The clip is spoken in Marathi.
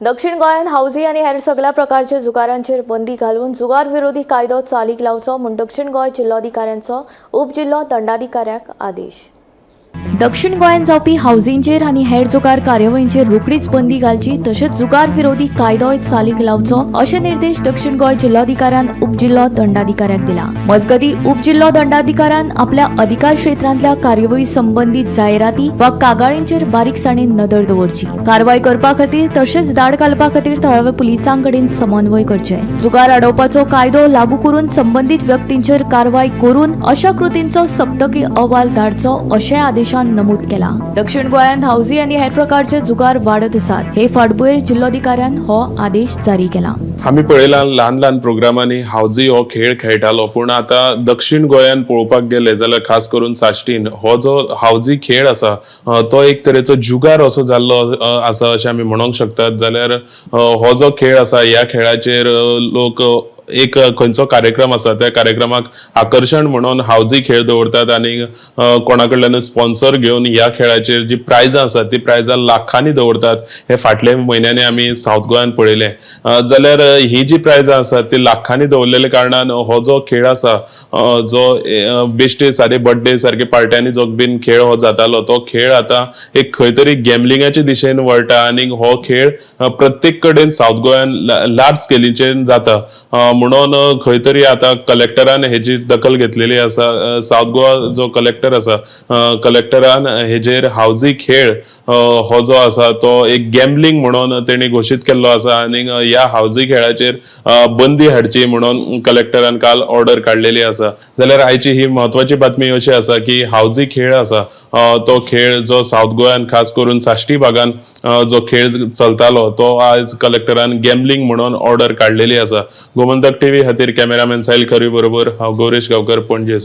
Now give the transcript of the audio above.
दक्षिण गोंयांत हावजी आनी हेर सगळ्या प्रकारच्या जुगारांचेर बंदी घालून जुगार विरोधी कायदो चालीक लावचो म्हूण दक्षिण गोंय जिल्लोधिकाऱ्यांचो उपजिल्लो दंडाधिकाऱ्याक आदेश। दक्षिण गोंयांत जावपी हावजींचेर आनी हेर जुगार कार्यावळींचेर रोखडीच बंदी घालची तशेंच जुगार विरोधी कायदोय चालीक लावचो अशे निर्देश दक्षिण गोंय जिल्लोधिकाऱ्यान उपजिल्लो दंडाधिकाऱ्याक दिला। मजगती उपजिल्लो दंडाधिकाऱ्यान आपल्या अधिकार क्षेत्रांतल्या कार्यावळी संबंधीत जायराती वा कागाळींचेर बारीकसाणेन नदर दवरची, कारवाय करपा खातीर तशेंच दाड घालपा खातीर थळाव्या पुलिसां कडेन समन्वय करचे, जुगार आडोवपाचो कायदो लागू करून संबंधीत व्यक्तींचेर कारवाय करून अशा कृतींचो सप्तकी अहवाल धाडचो अशें आदेशान नमूद केला। दक्षिण गोंयांत हावजी आनी हेर प्रकारचे जुगार वाडत आसात, हे फाटभुंयेर जिल्लोधिकाऱ्यान हो आदेश जारी केला। आम्ही पळयला ल्हान ल्हान प्रोग्रामांनी हावजी हो खेळ खेळटालो, पूण आता दक्षिण गोंयांत पळोवपाक गेले जाल्यार खास करून साश्टीन हो जो हावजी खेळ आसा तो एक तरेचो जुगार असो जाल्लो आसा अशें आमी म्हणूंक शकतात। जाल्यार हो जो खेळ आसा ह्या खेळाचेर लोक एक खंयचो कार्यक्रम आसा त्या कार्यक्रमाक आकर्षण म्हणून हावजी खेळ दवरतात आनी कोणाकडल्यान स्पॉन्सर घेवन ह्या खेळाचेर जी प्रायजां आसात ती प्रायजां लाखांनी दवरतात। हे फाटले म्हयन्यांनी आमी साऊथ गोंयांत पळयले। जाल्यार ही जी प्रायजां आसात ती लाखांनी दवरलेल्या कारणान हो जो खेळ आसा जो बेश्टे सारे बर्थडे सारखे पार्ट्यांनी जो बीन खेळ हो जातालो तो खेळ आता एक खंय तरी गॅमलिंगाच्या दिशेन वळटा आनी हो खेळ प्रत्येक कडेन साऊथ गोंयांत लार्ज स्केलीचेर जाता। म्हणून खंय तरी आता कलेक्टरान हेची दखल घेतलेली आसा। साऊथ गोवा जो कलेक्टर आसा कलेक्टरान हेजेर हावजी खेळ हो जो आसा तो एक गॅमलिंग म्हणून तेणी घोषित केल्लो आसा आनी ह्या हावजी खेळाचेर बंदी हाडची म्हणून कलेक्टरान काल ऑर्डर काडलेली आसा। जाल्यार आयची ही म्हत्वाची बातमी अशी आसा की हावजी खेळ आसा तो खेळ जो साऊथ गोंयांत खास करून साश्टी भागान जो खेळ चलतालो तो आज कलेक्टरान गॅमलिंग म्हणून ऑर्डर काडलेली आसा। गोमंतक टीव्ही खातीर कॅमेरामॅन साहिल खरी बरोबर हांव गौरेश गांवकर, पणजे।